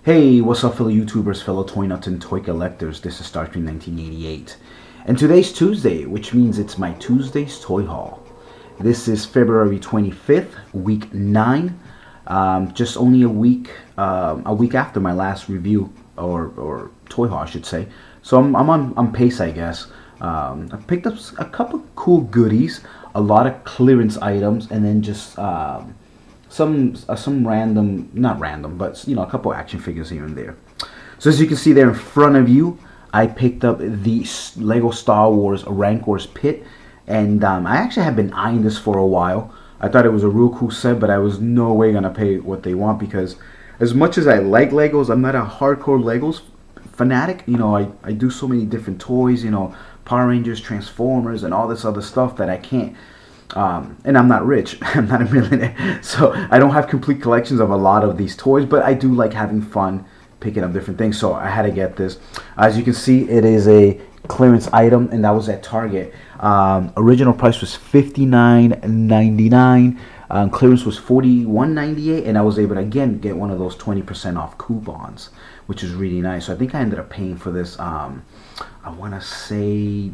Hey, what's up fellow YouTubers, fellow toy nuts and toy collectors? This is Starscream 1988. And today's Tuesday, which means it's my Tuesday's toy haul. This is February 25th, week 9. Just only a week after my last review or toy haul, I should say. So I'm on pace, I guess. I picked up a couple cool goodies, a lot of clearance items, and then just some random, not random, but a couple action figures here and there. So as you can see there in front of you, I picked up the Lego Star Wars Rancor's Pit, and I actually have been eyeing this for a while. I thought it was a real cool set, but I was no way gonna pay what they want, because as much as I like Legos, I'm not a hardcore Legos fanatic. I do so many different toys, Power Rangers, Transformers, and all this other stuff that I can't. And I'm not rich. I'm not a millionaire, so I don't have complete collections of a lot of these toys, but I do like having fun picking up different things, so I had to get this. As you can see, it is a clearance item, and that was at Target. Original price was $59.99. Clearance was $41.98, and I was able to again get one of those 20% off coupons, which is really nice. So I think I ended up paying for this, I want to say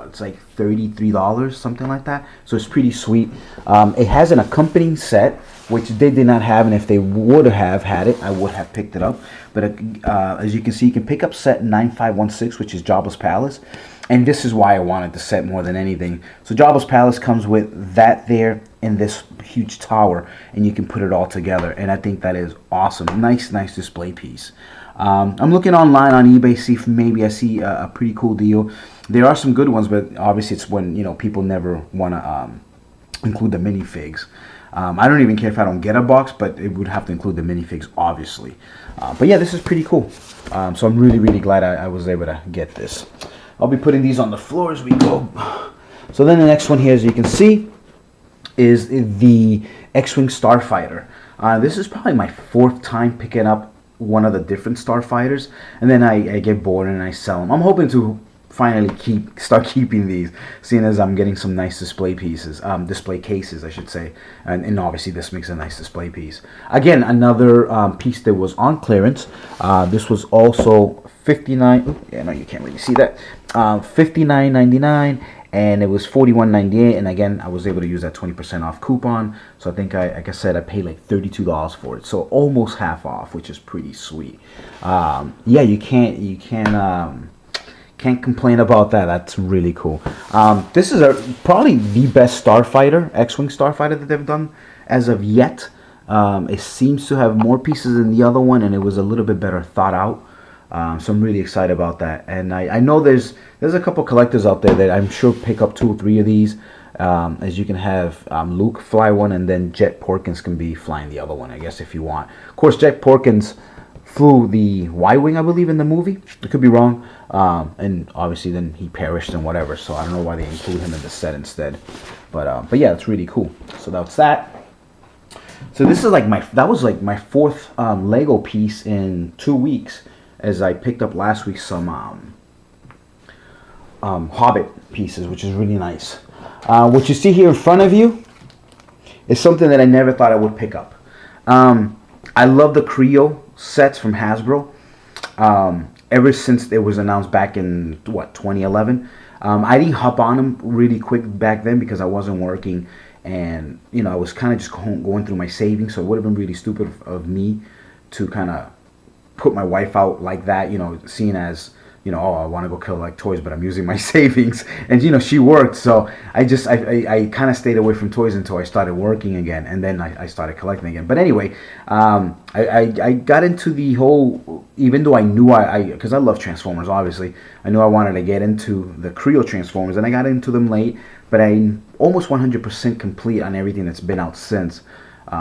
it's like $33, something like that. So it's pretty sweet. It has an accompanying set, which they did not have, and if they would have had it, I would have picked it up. But as you can see, you can pick up set 9516, which is Jabba's Palace, and this is why I wanted the set more than anything. So Jabba's Palace comes with that there in this huge tower, and you can put it all together, and I think that is awesome. Nice display piece. I'm looking online on eBay, see if maybe I see a pretty cool deal. There are some good ones, but obviously it's when people never want to include the minifigs. I don't even care if I don't get a box, but it would have to include the minifigs, obviously. But yeah, this is pretty cool. So I'm really glad I was able to get this. I'll be putting these on the floor as we go. So then the next one here, as you can see, is the X-Wing Starfighter. This is probably my 4th time picking up one of the different Starfighters, and then I get bored and I sell them. I'm hoping to finally start keeping these, seeing as I'm getting some nice display pieces, display cases, I should say, and obviously this makes a nice display piece. Again, another piece that was on clearance. This was also $59. Yeah, no, you can't really see that. $59.99. And it was $41.98, and again, I was able to use that 20% off coupon. So I think, like I said, I paid like $32 for it, so almost half off, which is pretty sweet. Yeah, you can't complain about that. That's really cool. This is probably the best Starfighter, X-Wing Starfighter that they've done as of yet. It seems to have more pieces than the other one, and it was a little bit better thought out. So I'm really excited about that, and I know there's a couple collectors out there that I'm sure pick up 2 or 3 of these, as you can have Luke fly one, and then Jet Porkins can be flying the other one, I guess, if you want. Of course, Jet Porkins flew the Y-Wing, I believe, in the movie. I could be wrong, and obviously then he perished and whatever, so I don't know why they include him in the set instead. But yeah, it's really cool. So that's that. So this is like my 4th Lego piece in 2 weeks, as I picked up last week some Hobbit pieces, which is really nice. What you see here in front of you is something that I never thought I would pick up. I love the Kre-O sets from Hasbro. Ever since it was announced back in 2011, I didn't hop on them really quick back then because I wasn't working, and I was kind of just going through my savings, so it would have been really stupid of me to kind of put my wife out like that, seeing as oh, I want to go collect toys, but I'm using my savings, and she worked, so I kind of stayed away from toys until I started working again, and then I started collecting again. But anyway, I got into the whole, even though I knew because I love Transformers, obviously I knew I wanted to get into the Kre-O Transformers, and I got into them late, but I'm almost 100% complete on everything that's been out since.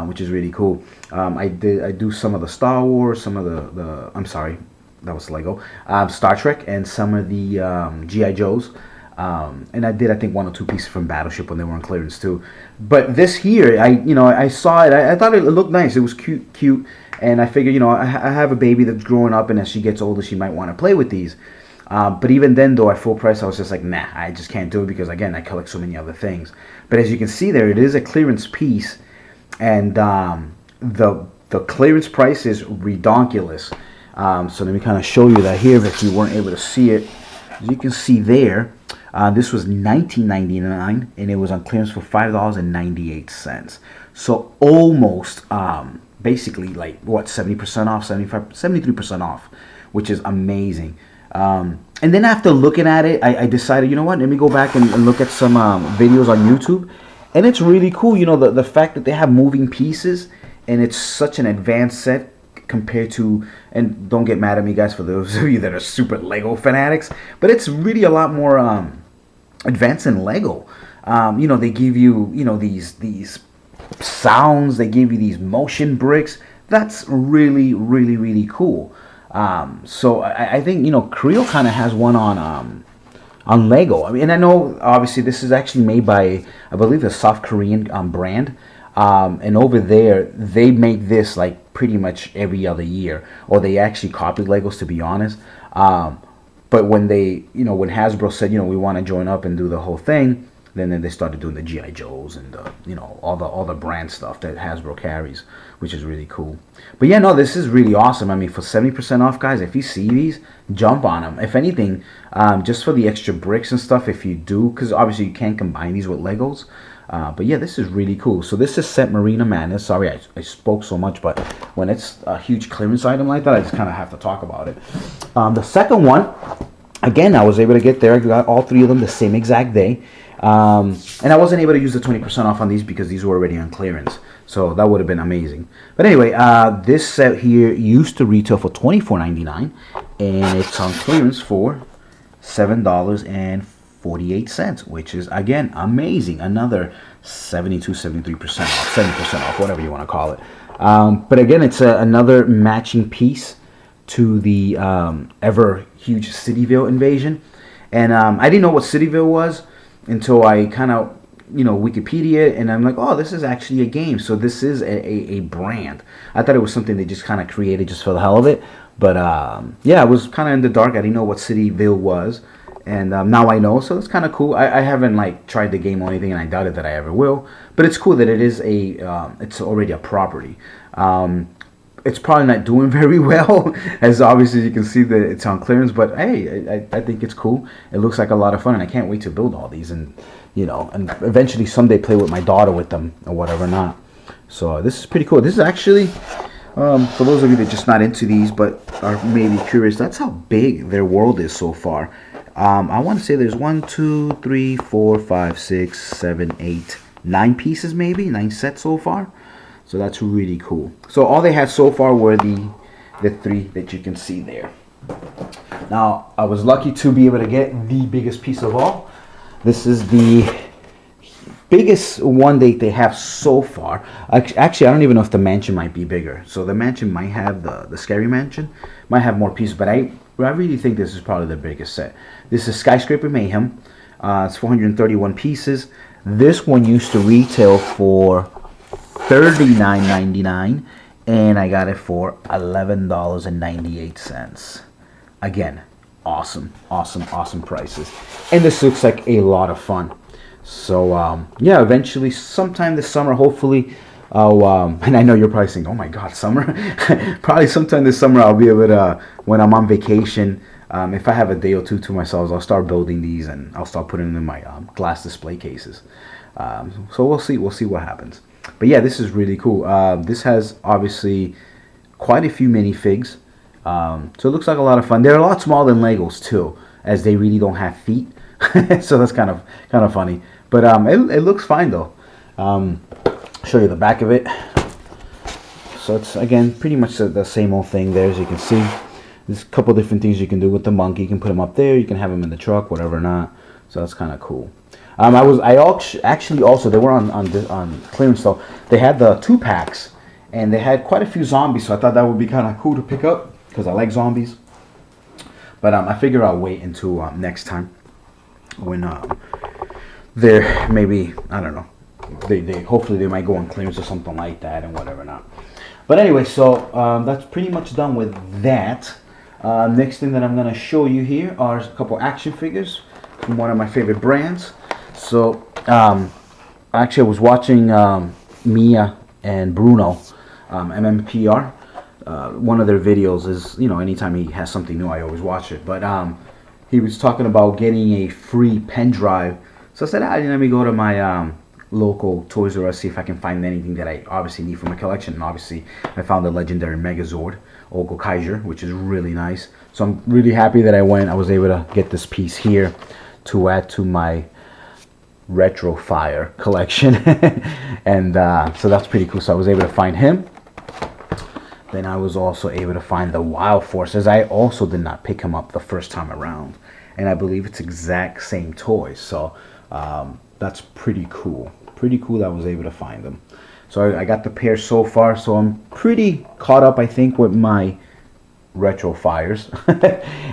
Which is really cool. I do some of the Star Wars, some of the I'm sorry, that was Lego, Star Trek, and some of the G.I. Joes. And I think 1 or 2 pieces from Battleship when they were on clearance too. But this here, I saw it. I thought it looked nice. It was cute, and I figured, I have a baby that's growing up, and as she gets older, she might want to play with these. But even then, though, at full price, I was just like, nah, I just can't do it because, again, I collect so many other things. But as you can see there, it is a clearance piece, and the the clearance price is redonkulous. So let me kind of show you that here if you weren't able to see it. As you can see there, this was $19.99 and it was on clearance for $5.98. So almost, basically like what, 70% off, 73% off, which is amazing. And then after looking at it, I decided, you know what, let me go back and look at some videos on YouTube. And it's really cool, you know, the fact that they have moving pieces and it's such an advanced set compared to, and don't get mad at me guys for those of you that are super Lego fanatics, but it's really a lot more advanced than Lego. You know, they give you, you know, these sounds, they give you these motion bricks. That's really, really, really cool. So I think, you know, Kre-O kind of has one on Lego. I mean, and I know obviously this is actually made by, I believe, a South Korean brand. And over there, they make this like pretty much every other year, or they actually copied Legos, to be honest. But when they, you know, when Hasbro said, you know, we want to join up and do the whole thing, then they started doing the G.I. Joes and the, you know, all the brand stuff that Hasbro carries, which is really cool. But yeah, no, this is really awesome. I mean, for 70% off, guys, if you see these, jump on them. If anything, just for the extra bricks and stuff, if you do, because obviously you can't combine these with Legos. But yeah, this is really cool. So this is Set Marina Madness. Sorry, I spoke so much, but when it's a huge clearance item like that, I just kind of have to talk about it. The second one, again, I was able to get there. I got all three of them the same exact day. And I wasn't able to use the 20% off on these because these were already on clearance. So that would have been amazing. But anyway, this set here used to retail for $24.99, and it's on clearance for $7.48, which is, again, amazing. Another 73% off, 70% off, whatever you want to call it. But again, it's another matching piece to the ever huge Cityville invasion. And I didn't know what Cityville was until I kind of, you know, Wikipedia, and I'm like, oh, this is actually a game. So this is a brand. I thought it was something they just kind of created just for the hell of it. But yeah, I was kind of in the dark. I didn't know what Cityville was. And now I know, so it's kind of cool. I haven't like tried the game or anything, and I doubted that I ever will. But it's cool that it is it's already a property. It's probably not doing very well, as obviously you can see that it's on clearance. But hey, I think it's cool. It looks like a lot of fun, and I can't wait to build all these, and you know, and eventually someday play with my daughter with them or whatever not. So this is pretty cool. This is actually, for those of you that are just not into these but are maybe curious, that's how big their world is so far. I want to say there's 1, 2, 3, 4, 5, 6, 7, 8, 9 pieces, maybe 9 sets so far. So that's really cool. So all they had so far were the 3 that you can see there. Now I was lucky to be able to get the biggest piece of all. This is the biggest one they have so far. Actually, I don't even know if the mansion might be bigger. So the mansion might have the scary mansion, might have more pieces, but I really think this is probably the biggest set. This is Skyscraper Mayhem. It's 431 pieces. This one used to retail for $39.99, and I got it for $11.98. Again, awesome prices. And this looks like a lot of fun. So yeah, eventually, sometime this summer, hopefully, I'll and I know you're probably saying, "Oh my God, summer!" Probably sometime this summer, I'll be able to, when I'm on vacation, if I have a day or two to myself, I'll start building these and I'll start putting them in my glass display cases. So we'll see what happens. But yeah, this is really cool. This has obviously quite a few minifigs. So it looks like a lot of fun. They're a lot smaller than Legos too, as they really don't have feet. So that's kind of funny. But it looks fine though. Show you the back of it. So it's again pretty much the same old thing there, as you can see. There's a couple different things you can do with the monkey. You can put him up there. You can have him in the truck, whatever or not. So that's kind of cool. Actually also, they were on clearance though. They had the 2-packs, and they had quite a few zombies. So I thought that would be kind of cool to pick up because I like zombies. But I figure I'll wait until next time when they're maybe, I don't know. They hopefully they might go on clearance or something like that and whatever not. But anyway, so that's pretty much done with that. Next thing that I'm gonna show you here are a couple action figures from one of my favorite brands. So actually I was watching Mia and Bruno MMPR. One of their videos is, you know, anytime he has something new, I always watch it. But he was talking about getting a free pen drive. So I said, let me go to my local Toys R Us, see if I can find anything that I obviously need for my collection. And obviously, I found the legendary Megazord, Ogo Kaiser, which is really nice. So I'm really happy that I was able to get this piece here to add to my Retro Fire collection. And so that's pretty cool. So I was able to find him. Then I was also able to find the Wild Forces. I also did not pick him up the first time around, and I believe it's exact same toys. So that's pretty cool. Pretty cool that I was able to find them. So I got the pair so far. So I'm pretty caught up, I think, with my Retro Fires.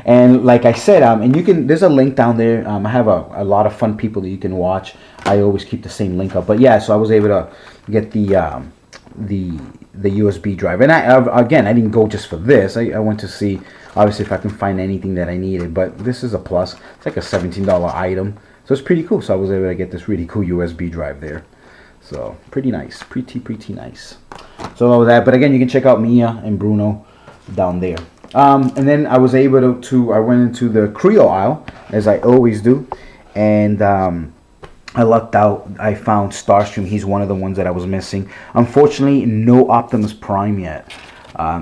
And like I said, and you can, there's a link down there. I have a lot of fun people that you can watch. I always keep the same link up. But yeah, so I was able to get the USB drive, and I didn't go just for this. I went to see obviously if I can find anything that I needed, but this is a plus. It's like a $17 item, so it's pretty cool. So I was able to get this really cool USB drive there. So pretty nice, pretty nice. So all that, but again, you can check out Mia and Bruno down there. And then I was able to I went into the Kre-O aisle, as I always do, and I lucked out. I found Starscream. He's one of the ones that I was missing. Unfortunately, no Optimus Prime yet.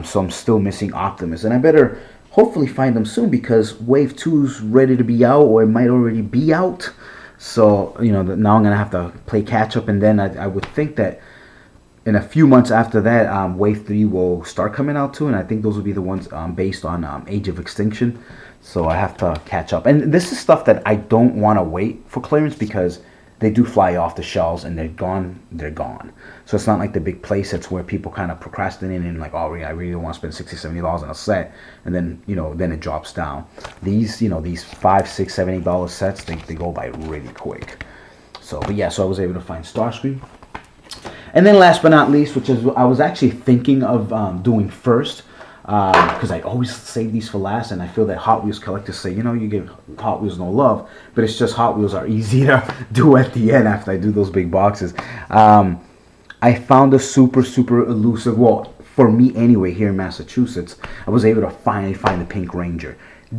So I'm still missing Optimus. And I better hopefully find them soon, because Wave 2's ready to be out, or it might already be out. So, you know, now I'm going to have to play catch up. And then I would think that in a few months after that, Wave 3 will start coming out too. And I think those will be the ones based on Age of Extinction. So I have to catch up. And this is stuff that I don't want to wait for clearance, because they do fly off the shelves, and they're gone. So it's not like the big play sets where people kind of procrastinate and like, oh, I really want to spend $60-$70 on a set, and then, you know, then it drops down. These, you know, these $5, $6, $7, $8 sets, they go by really quick. So, but yeah, so I was able to find Starscream. And then last but not least, which is I was actually thinking of doing first, because I always save these for last, and I feel that Hot Wheels collectors say, you know, you give Hot Wheels no love, but it's just Hot Wheels are easy to do at the end after I do those big boxes. I found a super elusive, well, for me anyway, here in Massachusetts, I was able to finally find the Pink Ranger.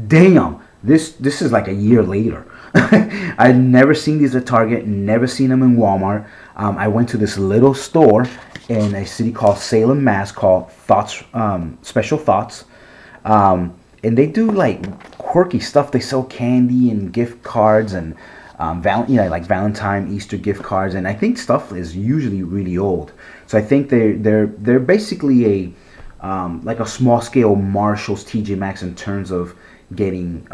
Damn, this is like a year later. I'd never seen these at Target, never seen them in Walmart. I went to this little store in a city called Salem, Mass, called Thoughts, Special Thoughts, and they do like quirky stuff. They sell candy and gift cards and like Valentine, Easter gift cards, and I think stuff is usually really old. So I think they're basically a like a small scale Marshalls, TJ Maxx in terms of getting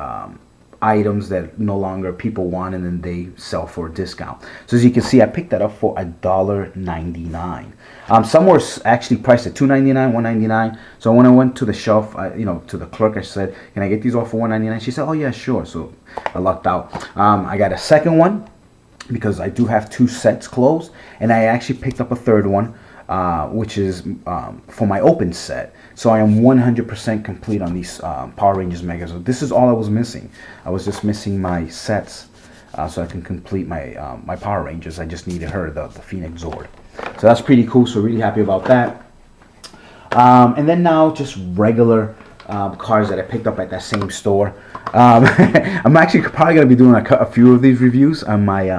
items that no longer people want, and then they sell for a discount. So as you can see, I picked that up for $1.99. Some were actually priced at $2.99, $1.99. So when I went to the shelf, to the clerk, I said, "Can I get these all for $1.99?" She said, "Oh yeah, sure." So I lucked out. I got a second one because I do have 2 sets closed, and I actually picked up a third one, which is for my open set. So I am 100% complete on these Power Rangers Mega. So this is all I was missing. I was just missing my sets, so I can complete my my Power Rangers. I just needed her, the Phoenix Zord. So that's pretty cool. So really happy about that. And then now just regular cars that I picked up at that same store. I'm actually probably going to be doing a few of these reviews on my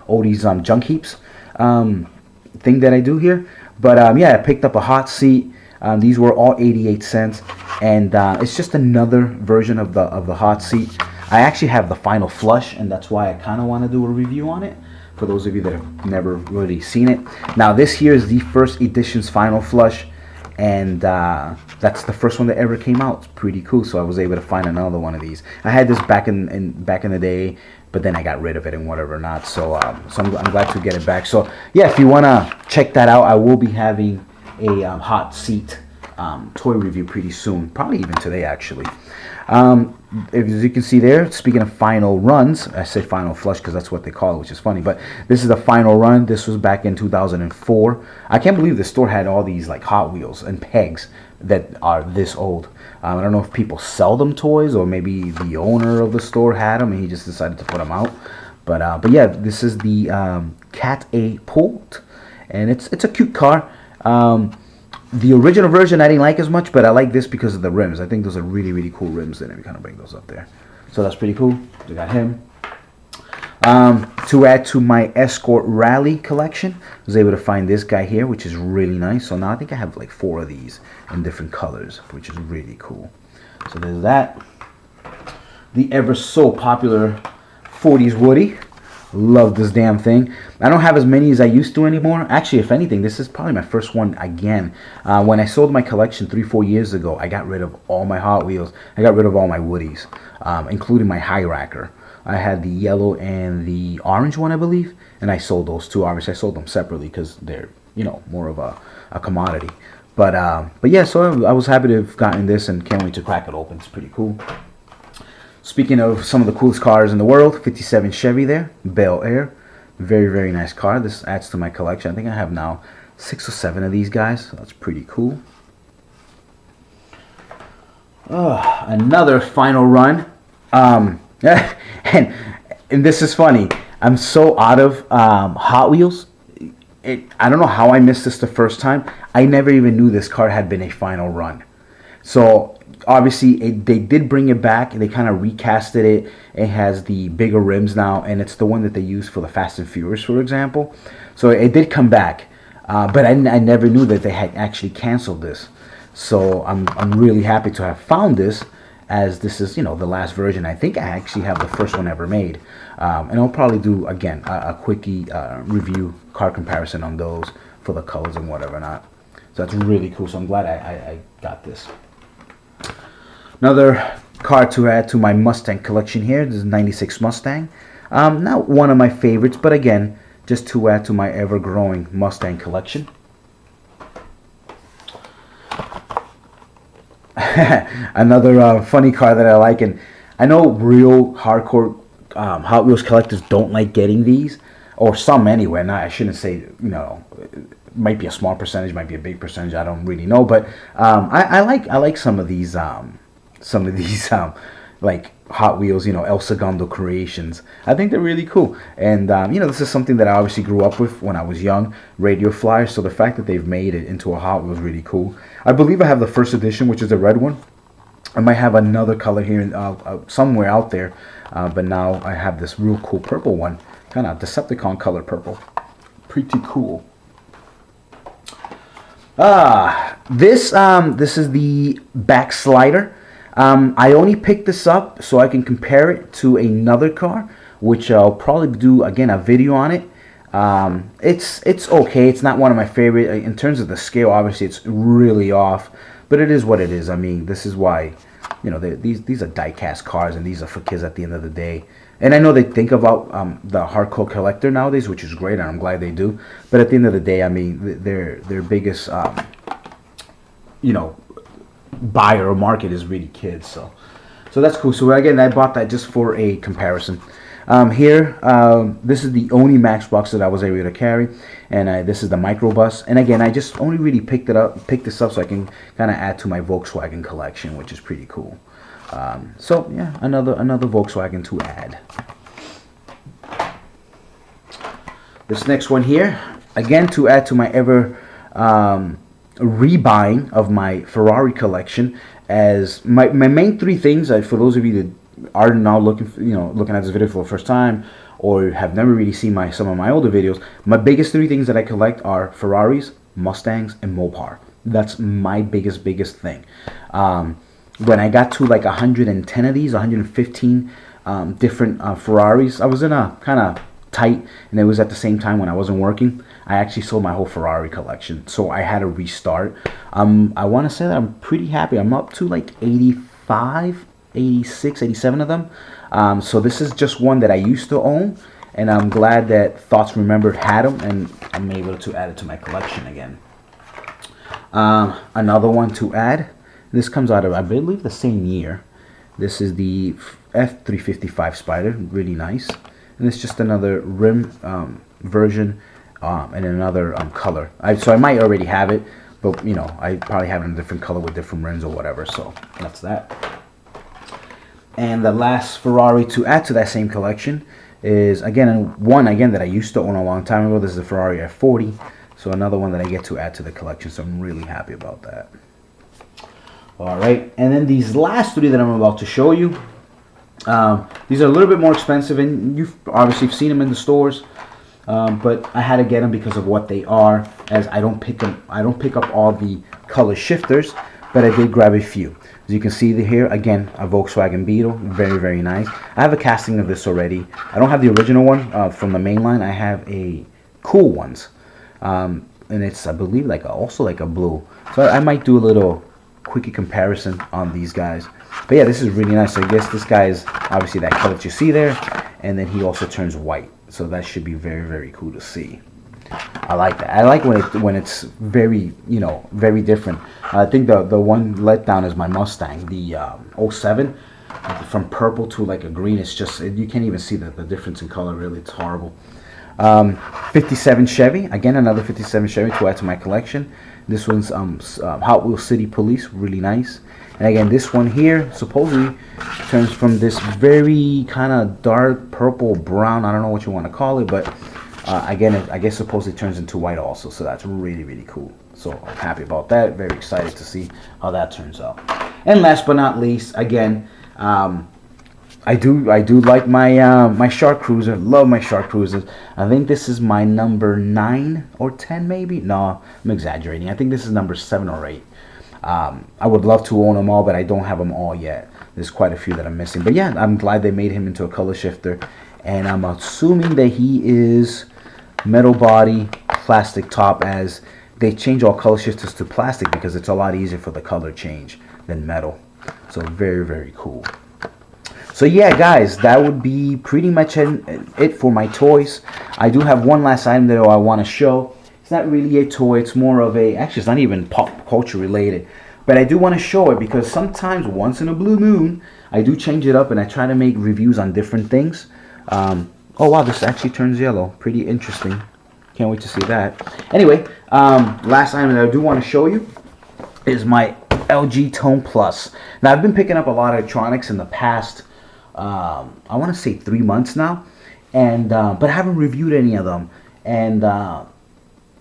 Odie's Junk Heaps thing that I do here. But yeah, I picked up a hot seat. These were all 88 cents, and it's just another version of the hot seat. I actually have the Final Flush, and that's why I kind of want to do a review on it, for those of you that have never really seen it. Now this here is the first edition's Final Flush, and that's the first one that ever came out. It's pretty cool. So I was able to find another one of these. I had this back in the day, but then I got rid of it and whatever not. So I'm glad to get it back. So yeah, if you want to check that out, I will be having a hot seat toy review pretty soon, probably even today actually. As you can see there, speaking of final runs, I say Final Flush because that's what they call it, which is funny, but this is the final run. This was back in 2004. I can't believe the store had all these like Hot Wheels and pegs that are this old. I don't know if people sell them toys, or maybe the owner of the store had them and he just decided to put them out. But yeah, this is the Cat A Pult, and it's a cute car. The original version I didn't like as much, but I like this because of the rims. I think those are really, really cool rims. Then we kind of bring those up there. So that's pretty cool. We got him. To add to my Escort Rally collection, I was able to find this guy here, which is really nice. So now I think I have like 4 of these in different colors, which is really cool. So there's that. The ever so popular 40s Woody. Love this damn thing. I don't have as many as I used to anymore. Actually, if anything, this is probably my first one again. When I sold my collection 3-4 years ago, I got rid of all my Hot Wheels. I got rid of all my Woodies, including my High Racker. I had the yellow and the orange one, I believe, and I sold those two. Obviously, I sold them separately because they're, you know, more of a commodity. But yeah, so I was happy to have gotten this and can't wait to crack it open. It's pretty cool. Speaking of some of the coolest cars in the world, 57 Chevy there, Bel Air. Very, very nice car. This adds to my collection. I think I have now 6 or 7 of these guys. So that's pretty cool. Another final run. And this is funny. I'm so out of Hot Wheels. I don't know how I missed this the first time. I never even knew this car had been a final run. So obviously they did bring it back. They kind of recasted it. It has the bigger rims now, and it's the one that they use for the Fast and Furious, for example. So it did come back, but I never knew that they had actually canceled this. So I'm really happy to have found this, as this is, you know, the last version. I think I actually have the first one ever made, and I'll probably do again a quickie review car comparison on those for the colors and whatever not. So that's really cool. So I'm glad I got this. Another car to add to my Mustang collection here. This is 96 Mustang. Not one of my favorites, but again, just to add to my ever-growing Mustang collection. Another funny car that I like, and I know real hardcore Hot Wheels collectors don't like getting these, or some anyway. Not, I shouldn't say, you know, it might be a small percentage, might be a big percentage. I don't really know, but I like some of these. Like Hot Wheels, you know, El Segundo creations. I think they're really cool. And, you know, this is something that I obviously grew up with when I was young, Radio Flyer. So the fact that they've made it into a Hot Wheels is really cool. I believe I have the first edition, which is the red one. I might have another color here somewhere out there. But now I have this real cool purple one. Kind of Decepticon color purple. Pretty cool. This is the back slider. I only picked this up so I can compare it to another car, which I'll probably do again a video on it. It's okay. It's not one of my favorite in terms of the scale. Obviously, it's really off, but it is what it is. I mean, this is why, you know, these are die-cast cars, and these are for kids at the end of the day. And I know they think about the hardcore collector nowadays, which is great, and I'm glad they do. But at the end of the day, I mean, their biggest, you know, buyer or market is really kids. So that's cool. So again, I bought that just for a comparison. Here, this is the only Matchbox that I was able to carry, and this is the microbus. And again, I just only really picked this up so I can kind of add to my Volkswagen collection, which is pretty cool. So yeah, another Volkswagen to add. This next one here, again, to add to my ever rebuying of my Ferrari collection. As my main 3 things, for those of you that are now looking at this video for the first time, or have never really seen some of my older videos, my biggest 3 things that I collect are Ferraris, Mustangs, and Mopar. That's my biggest thing. When I got to like 110 of these, 115 different Ferraris, I was in a kind of tight, and it was at the same time when I wasn't working. I actually sold my whole Ferrari collection, so I had to restart. I want to say that I'm pretty happy. I'm up to like 85, 86, 87 of them. So this is just one that I used to own, and I'm glad that Thoughts Remembered had them, and I'm able to add it to my collection again. Another one to add. This comes out of, I believe, the same year. This is the F355 Spider, really nice. And it's just another rim version and another color. So I might already have it, but you know, I probably have it in a different color with different rims or whatever. So that's that. And the last Ferrari to add to that same collection is again one that I used to own a long time ago. This is the Ferrari F40. So another one that I get to add to the collection, so I'm really happy about that. All right, and then these last three that I'm about to show you, these are a little bit more expensive, and you've obviously seen them in the stores, but I had to get them because of what they are, as I don't pick up all the color shifters, but I did grab a few. As you can see here, again, a Volkswagen Beetle, very, very nice. I have a casting of this already. I don't have the original one from the main line. I have a cool ones, and it's, I believe, like also like a blue. So I might do a little quickie comparison on these guys. But yeah, this is really nice. So I guess this guy is obviously that color that you see there, and then he also turns white. So that should be very, very cool to see. I like that. I like when it's very, you know, very different. I think the one letdown is my Mustang, the 07, from purple to like a green. It's just, you can't even see the difference in color, really. It's horrible. 57 Chevy, again another 57 Chevy to add to my collection. This one's Hot Wheels City Police, really nice. And again, this one here supposedly turns from this very kind of dark purple brown, I don't know what you want to call it, but again, I guess supposedly turns into white also, so that's really, really cool. So I'm happy about that, very excited to see how that turns out. And last but not least, again, I do like my my Shark Cruiser. Love my Shark Cruisers. I think this is my number 9 or 10 maybe. No, I'm exaggerating. I think this is number 7 or 8. I would love to own them all, but I don't have them all yet. There's quite a few that I'm missing. But yeah, I'm glad they made him into a color shifter, and I'm assuming that he is metal body, plastic top, as they change all color shifters to plastic because it's a lot easier for the color change than metal. So very, very cool. So yeah, guys, that would be pretty much it for my toys. I do have one last item that I want to show. It's not really a toy. It's more of a, actually, it's not even pop culture related. But I do want to show it because sometimes, once in a blue moon, I do change it up and I try to make reviews on different things. Oh wow, this actually turns yellow. Pretty interesting. Can't wait to see that. Anyway, last item that I do want to show you is my LG Tone Plus. Now, I've been picking up a lot of electronics in the past, I want to say 3 months now, and but I haven't reviewed any of them. And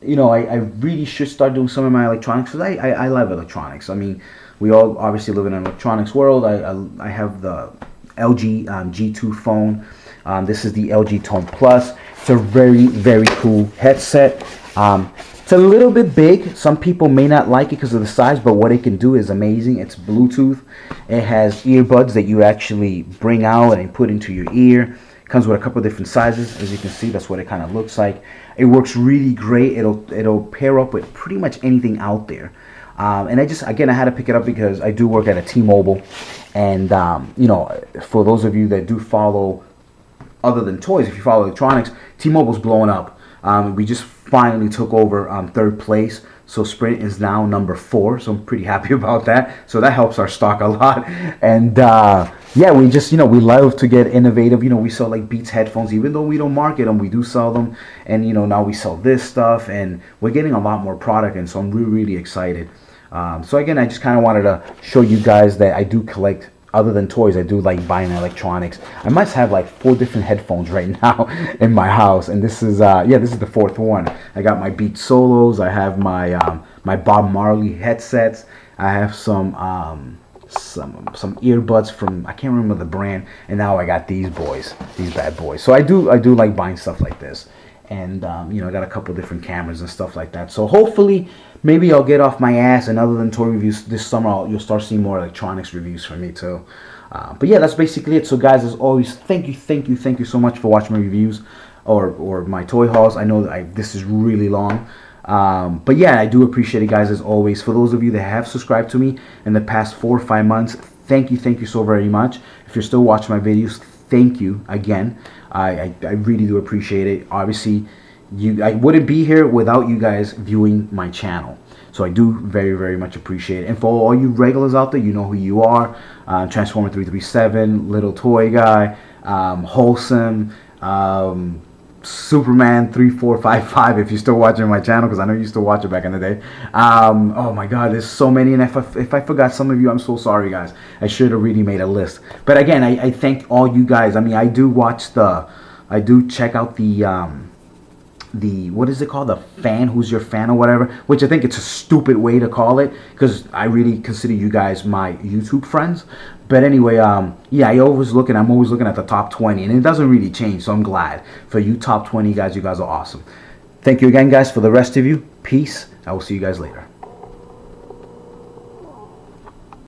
you know, I really should start doing some of my electronics, because I love electronics. I mean, we all obviously live in an electronics world. I have the LG G2 phone. This is the LG Tone Plus. It's a very, very cool headset. It's a little bit big. Some people may not like it because of the size, but what it can do is amazing. It's Bluetooth. It has earbuds that you actually bring out and put into your ear. It comes with a couple of different sizes. As you can see, that's what it kind of looks like. It works really great. It'll pair up with pretty much anything out there. And I had to pick it up because I do work at a T-Mobile, and you know, for those of you that do follow, other than toys, if you follow electronics, T-Mobile's blowing up. We just finally took over 3rd place, so Sprint is now number 4, so I'm pretty happy about that. So that helps our stock a lot. And yeah, we just, you know, we love to get innovative. You know, we sell like Beats headphones, even though we don't market them, we do sell them. And you know, now we sell this stuff, and we're getting a lot more product, and so I'm really, really excited. So again, I just kind of wanted to show you guys that I do collect. Other than toys, I do like buying electronics. I must have like 4 different headphones right now in my house, and this is yeah, this is the 4th one. I got my Beat Solos. I have my my Bob Marley headsets. I have some earbuds from, I can't remember the brand, and now I got these boys, these bad boys. So I do like buying stuff like this, and you know, I got a couple different cameras and stuff like that. So hopefully, maybe I'll get off my ass, and other than toy reviews this summer, you'll start seeing more electronics reviews from me too. But yeah, that's basically it. So guys, as always, thank you so much for watching my reviews or my toy hauls. I know that this is really long, but yeah, I do appreciate it, guys, as always. For those of you that have subscribed to me in the past 4 or 5 months, thank you so very much. If you're still watching my videos, thank you again. I really do appreciate it. Obviously, I wouldn't be here without you guys viewing my channel. So I do very, very much appreciate it. And for all you regulars out there, you know who you are. Transformer 337, Little Toy Guy, Wholesome, Superman 3455, if you're still watching my channel, because I know you used to watch it back in the day. Oh my god, there's so many, and if I forgot some of you, I'm so sorry, guys. I should have really made a list. But again, I thank all you guys. I mean, I do check out the what is it called, the fan who's your fan or whatever, which I think it's a stupid way to call it, because I really consider you guys my YouTube friends. But anyway, yeah, I'm always looking at the top 20, and it doesn't really change, so I'm glad for you top 20 guys. You guys are awesome. Thank you again, guys. For the rest of you, peace. I will see you guys later.